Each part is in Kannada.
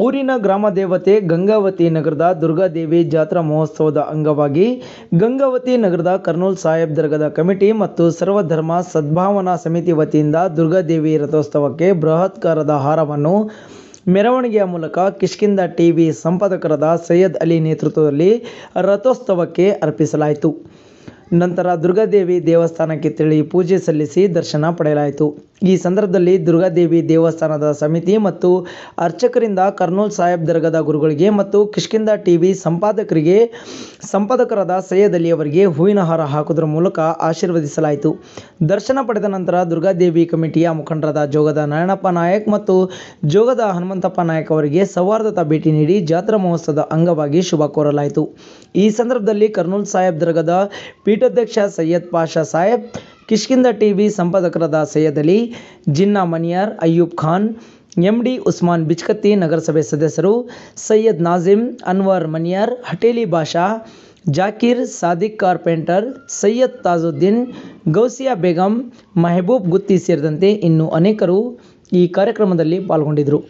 ಊರಿನ ಗ್ರಾಮ ದೇವತೆ ಗಂಗಾವತಿ ನಗರದ ದುರ್ಗಾದೇವಿ ಜಾತ್ರಾ ಮಹೋತ್ಸವದ ಅಂಗವಾಗಿ ಗಂಗಾವತಿ ನಗರದ ಕರ್ನೂಲ್ ಸಾಹೇಬ್ ದರ್ಗಾದ ಕಮಿಟಿ ಮತ್ತು ಸರ್ವಧರ್ಮ ಸದ್ಭಾವನಾ ಸಮಿತಿ ವತಿಯಿಂದ ದುರ್ಗಾದೇವಿ ರಥೋತ್ಸವಕ್ಕೆ ಬೃಹತ್ಕಾರದ ಹಾರವನ್ನು ಮೆರವಣಿಗೆಯ ಮೂಲಕ ಕಿಷ್ಕಿಂಧ ಟಿವಿ ಸಂಪಾದಕರಾದ ಸೈಯದ್ ಅಲಿ ನೇತೃತ್ವದಲ್ಲಿ ರಥೋತ್ಸವಕ್ಕೆ ಅರ್ಪಿಸಲಾಯಿತು. ನಂತರ ದುರ್ಗಾದೇವಿ ದೇವಸ್ಥಾನಕ್ಕೆ ತೆರಳಿ ಪೂಜೆ ಸಲ್ಲಿಸಿ ದರ್ಶನ ಪಡೆಯಲಾಯಿತು. ಈ ಸಂದರ್ಭದಲ್ಲಿ ದುರ್ಗಾದೇವಿ ದೇವಸ್ಥಾನದ ಸಮಿತಿ ಮತ್ತು ಅರ್ಚಕರಿಂದ ಕರ್ನೂಲ್ ಸಾಹೇಬ್ ದರ್ಗಾದ ಗುರುಗಳಿಗೆ ಮತ್ತು ಕಿಷ್ಕಿಂಧ ಟಿವಿ ಸಂಪಾದಕರಾದ ಸೈಯದ್ ಅಲಿ ಅವರಿಗೆ ಹೂವಿನ ಹಾರ ಹಾಕುವುದರ ಮೂಲಕ ಆಶೀರ್ವದಿಸಲಾಯಿತು. ದರ್ಶನ ಪಡೆದ ನಂತರ ದುರ್ಗಾದೇವಿ ಕಮಿಟಿಯ ಮುಖಂಡರಾದ ಜೋಗದ ನಾರಾಯಣಪ್ಪ ನಾಯಕ್ ಮತ್ತು ಜೋಗದ ಹನುಮಂತಪ್ಪ ನಾಯಕ್ ಅವರಿಗೆ ಸೌಹಾರ್ದತಾ ಭೇಟಿ ನೀಡಿ ಜಾತ್ರಾ ಮಹೋತ್ಸವದ ಅಂಗವಾಗಿ ಶುಭ ಕೋರಲಾಯಿತು. ಈ ಸಂದರ್ಭದಲ್ಲಿ ಕರ್ನೂಲ್ ಸಾಹೇಬ್ ದರ್ಗಾದ ಪೀಠಾಧ್ಯಕ್ಷ ಸೈಯದ್ ಪಾಷಾ ಸಾಹೇಬ್, ಕಿಷ್ಕಿಂಧ ಟಿವಿ ಸಂಪಾದಕರಾದ ಸೈಯದ್ ಅಲಿ, ಜಿನ್ನಾ ಮನಿಯಾರ್, ಅಯ್ಯೂಬ್ ಖಾನ್, ಎಂಡಿ ಉಸ್ಮಾನ್ ಬಿಚ್ಕತ್ತಿ, ನಗರಸಭೆ ಸದಸ್ಯರು ಸೈಯದ್ ನಾಜಿಮ್, ಅನ್ವರ್ ಮನಿಯಾರ್, ಹಟೇಲಿ ಬಾಷಾ, ಜಾಕೀರ್, ಸಾದಿಕ್ ಕಾರ್ಪೆಂಟರ್, ಸೈಯದ್ ತಾಜುದ್ದೀನ್, ಗೌಸಿಯಾ ಬೇಗಂ, ಮೆಹಬೂಬ್ ಗುತ್ತಿ ಸೇರಿದಂತೆ ಇನ್ನೂ ಅನೇಕರು ಈ ಕಾರ್ಯಕ್ರಮದಲ್ಲಿ ಪಾಲ್ಗೊಂಡಿದ್ದರು.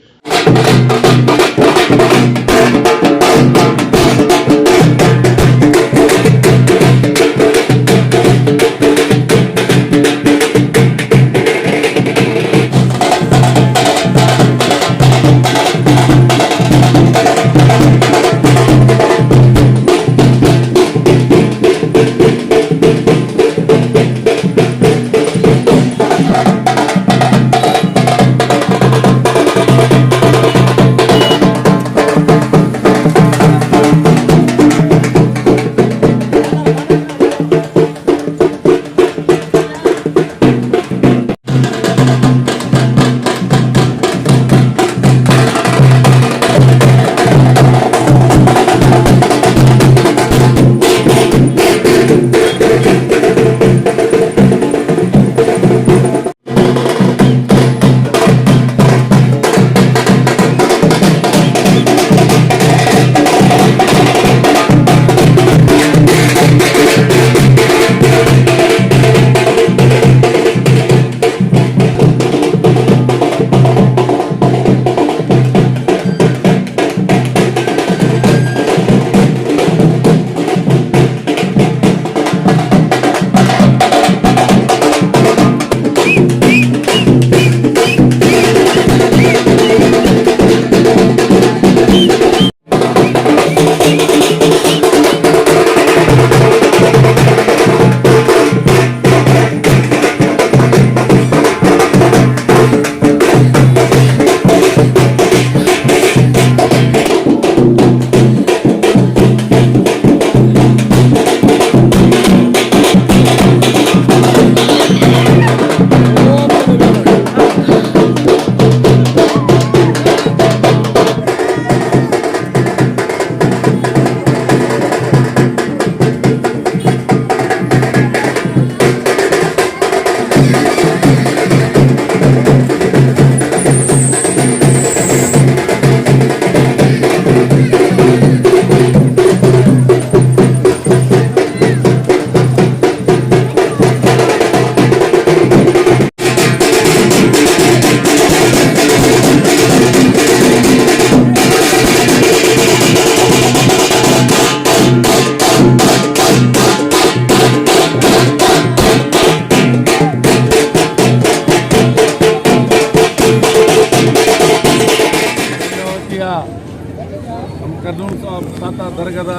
ಕರ್ನೂಲ್ ಸಾತ ದರ್ಗಾದ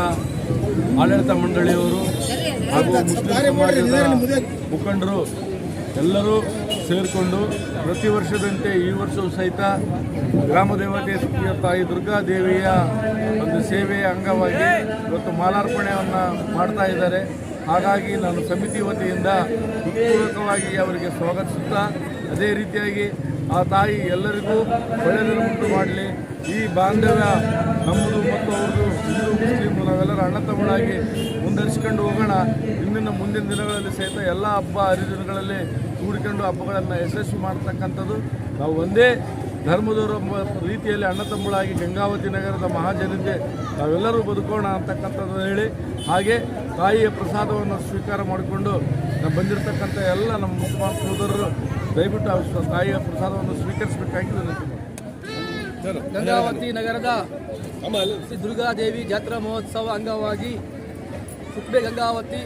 ಆಡಳಿತ ಮಂಡಳಿಯವರು ಹಾಗೂ ಮುಸ್ಲಿಂ ಸಮಾಜದ ಮುಖಂಡರು ಎಲ್ಲರೂ ಸೇರಿಕೊಂಡು ಪ್ರತಿ ವರ್ಷದಂತೆ ಈ ವರ್ಷವೂ ಸಹಿತ ಗ್ರಾಮದೇವತೆ ತಾಯಿ ದುರ್ಗಾದೇವಿಯ ಒಂದು ಸೇವೆಯ ಅಂಗವಾಗಿ ಇವತ್ತು ಮಾಲಾರ್ಪಣೆಯನ್ನು ಮಾಡ್ತಾ ಇದ್ದಾರೆ. ಹಾಗಾಗಿ ನಾನು ಸಮಿತಿ ವತಿಯಿಂದ ಹೃತ್ಪೂರ್ವಕವಾಗಿ ಅವರಿಗೆ ಸ್ವಾಗತಿಸುತ್ತಾ, ಅದೇ ರೀತಿಯಾಗಿ ಆ ತಾಯಿ ಎಲ್ಲರಿಗೂ ಒಳ್ಳೆಯದನ್ನುಂಟು ಮಾಡಲಿ. ಈ ಬಾಂಧವ್ಯ ನಮ್ಮದು ಮತ್ತು ಅವ್ರದ್ದು, ಹಿಂದೂ ಮುಸ್ಲಿಂ ನಾವೆಲ್ಲರೂ ಅಣ್ಣ ತಮ್ಮಳಾಗಿ ಮುಂದುವರಿಸ್ಕೊಂಡು ಹೋಗೋಣ. ಮುಂದಿನ ದಿನಗಳಲ್ಲಿ ಸಹಿತ ಎಲ್ಲ ಹಬ್ಬ ಹರಿದಿನಗಳಲ್ಲಿ ಕೂಡಿಕೊಂಡು ಹಬ್ಬಗಳನ್ನು ಯಶಸ್ವಿ ಮಾಡ್ತಕ್ಕಂಥದ್ದು. ನಾವು ಒಂದೇ ಧರ್ಮದವರು ರೀತಿಯಲ್ಲಿ ಅಣ್ಣ ತಮ್ಮಳಾಗಿ ಗಂಗಾವತಿ ನಗರದ ಮಹಾಜನತೆ ನಾವೆಲ್ಲರೂ ಬದುಕೋಣ ಅಂತಕ್ಕಂಥದ್ದು ಹೇಳಿ, ಹಾಗೆ ತಾಯಿಯ ಪ್ರಸಾದವನ್ನು ಸ್ವೀಕಾರ ಮಾಡಿಕೊಂಡು ಬಂದಿರತಕ್ಕಂಥ ಎಲ್ಲ ನಮ್ಮ ಮುಸ್ಲಿಂ ಸೋದರರು ದಯವಿಟ್ಟು ತಾಯಿಯ ಪ್ರಸಾದವನ್ನು ಸ್ವೀಕರಿಸಬೇಕಾಗಿ ಗಂಗಾವತಿ ನಗರದ ಶ್ರೀ ದುರ್ಗಾದೇವಿ ಜಾತ್ರಾ ಮಹೋತ್ಸವ ಅಂಗವಾಗಿ ಕುಕ್ಬೆ ಗಂಗಾವತಿ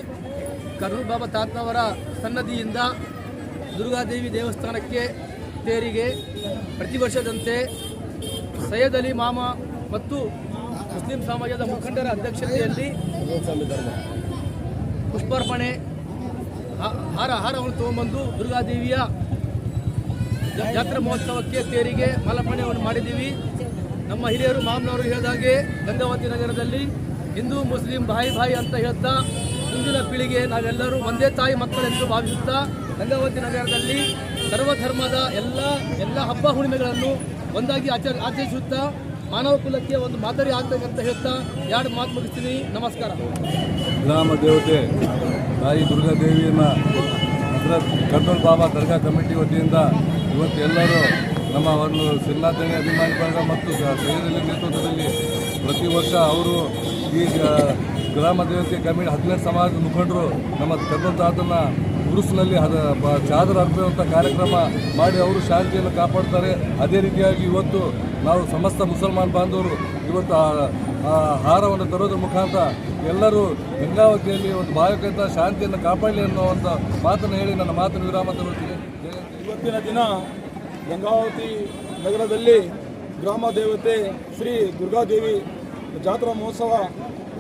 ಕರ್ನೂಲ್ ಬಾಬಾ ತಾತನವರ ಸನ್ನದಿಯಿಂದ ದುರ್ಗಾದೇವಿ ದೇವಸ್ಥಾನಕ್ಕೆ ತೇರಿಗೆ ಪ್ರತಿ ವರ್ಷದಂತೆ ಸೈಯದ್ ಅಲಿ ಮಾಮ ಮತ್ತು ಮುಸ್ಲಿಂ ಸಮಾಜದ ಮುಖಂಡರ ಅಧ್ಯಕ್ಷತೆಯಲ್ಲಿ ಪುಷ್ಪಾರ್ಪಣೆ ಹಾರವನ್ನು ತಗೊಂಬಂದು ದುರ್ಗಾದೇವಿಯ ಜಾತ್ರಾ ಮಹೋತ್ಸವಕ್ಕೆ ತೇರಿಗೆ ಮಾಲಾರ್ಪಣೆಯನ್ನು ಮಾಡಿದ್ದೀವಿ. ನಮ್ಮ ಹಿರಿಯರು ಮಾಮನವರು ಹೇಳಿದಾಗೆ ಗಂಗಾವತಿ ನಗರದಲ್ಲಿ ಹಿಂದೂ ಮುಸ್ಲಿಂ ಭಾಯಿ ಅಂತ ಹೇಳ್ತಾ ಮುಂದಿನ ಪೀಳಿಗೆ ನಾವೆಲ್ಲರೂ ಒಂದೇ ತಾಯಿ ಮಕ್ಕಳೆಂದು ಭಾವಿಸುತ್ತಾ ಗಂಗಾವತಿ ನಗರದಲ್ಲಿ ಸರ್ವಧರ್ಮದ ಎಲ್ಲ ಹಬ್ಬ ಹುಣ್ಣಿಮೆಗಳನ್ನು ಒಂದಾಗಿ ಆಚರಿಸುತ್ತಾ ಮಾನವ ಕುಲಕ್ಕೆ ಒಂದು ಮಾದರಿ ಆಗ್ಬೇಕಂತ ಹೇಳ್ತಾ ಎರಡು ಮಾತು ಮುಗಿಸ್ತೀನಿ. ನಮಸ್ಕಾರ. ಗ್ರಾಮ ದೇವತೆ ತಾಯಿ ದುರ್ಗಾದೇವಿಯನ್ನು ಕರ್ನೂಲ್ ಬಾಬಾ ದರ್ಗಾ ಕಮಿಟಿ ವತಿಯಿಂದ ಇವತ್ತು ಎಲ್ಲರೂ ನಮ್ಮ ಒಂದು ಶ್ರೀನಾಥನಿ ಅಭಿಮಾನಿ ಬಳಗ ಮತ್ತು ಸೈಯದಲಿ ನೇತೃತ್ವದಲ್ಲಿ ಪ್ರತಿ ವರ್ಷ ಅವರು ಈ ಗ್ರಾಮ ದೇವತೆ ಕಮಿಟಿ 12 ಸಮಾಜದ ಮುಖಂಡರು ನಮ್ಮ ಕರ್ನೂಲ್ ತಾತನ ಉರುಸಿನಲ್ಲಿ ಚಾದರ ಅರ್ಪುವಂಥ ಕಾರ್ಯಕ್ರಮ ಮಾಡಿ ಅವರು ಶಾಂತಿಯನ್ನು ಕಾಪಾಡ್ತಾರೆ. ಅದೇ ರೀತಿಯಾಗಿ ಇವತ್ತು ನಾವು ಸಮಸ್ತ ಮುಸಲ್ಮಾನ್ ಬಾಂಧವರು ಇವತ್ತು ಹಾರವನ್ನು ತರೋದ್ರ ಮುಖಾಂತರ ಎಲ್ಲರೂ ಗಂಗಾವತಿಯಲ್ಲಿ ಒಂದು ಭಾವಕಂತ ಶಾಂತಿಯನ್ನು ಕಾಪಾಡಲಿ ಅನ್ನುವಂಥ ಮಾತನ್ನು ಹೇಳಿ ನನ್ನ ಮಾತನ್ನು ವಿರಾಮ ತಗೊಳ್ತೀನಿ. ಇವತ್ತಿನ ದಿನ ಗಂಗಾವತಿ ನಗರದಲ್ಲಿ ಗ್ರಾಮ ದೇವತೆ ಶ್ರೀ ದುರ್ಗಾದೇವಿ ಜಾತ್ರಾ ಮಹೋತ್ಸವ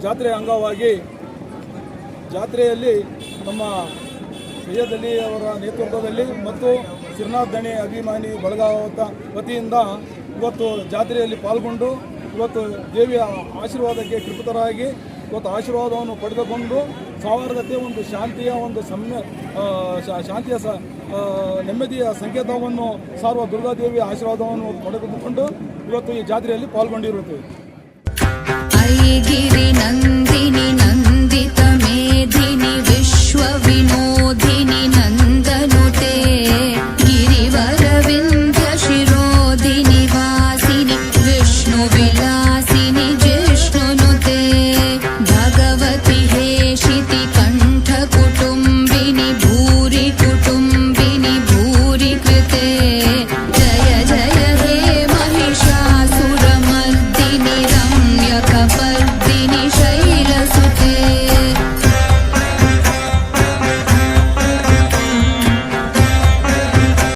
ಜಾತ್ರೆ ಅಂಗವಾಗಿ ಜಾತ್ರೆಯಲ್ಲಿ ನಮ್ಮ ಸೈಯದ್ ಅಲಿ ಅವರ ನೇತೃತ್ವದಲ್ಲಿ ಮತ್ತು ಶ್ರೀನಾಥ್ ದಣಿ ಅಭಿಮಾನಿ ಬಳಗ ವತಿಯಿಂದ ಇವತ್ತು ಜಾತ್ರೆಯಲ್ಲಿ ಪಾಲ್ಗೊಂಡು ಇವತ್ತು ದೇವಿಯ ಆಶೀರ್ವಾದಕ್ಕೆ ಕೃಪತರಾಗಿ ಇವತ್ತು ಆಶೀರ್ವಾದವನ್ನು ಪಡೆದುಕೊಂಡು ಸೌಹಾರ್ದತೆ ಒಂದು ಶಾಂತಿಯ ಒಂದು ಶಾಂತಿಯ ನೆಮ್ಮದಿಯ ಸಂಕೇತವನ್ನು ಸಾರುವ ದುರ್ಗಾದೇವಿಯ ಆಶೀರ್ವಾದವನ್ನು ಪಡೆದುಕೊಂಡು ಇವತ್ತು ಈ ಜಾತ್ರೆಯಲ್ಲಿ ಪಾಲ್ಗೊಂಡಿರುತ್ತೇವೆ. ಐಗಿರಿ ನಂದಿನಿ ನಂದಿತ ಮೇಧಿನಿ ವಿಶ್ವ ವಿನೋದಿನಿ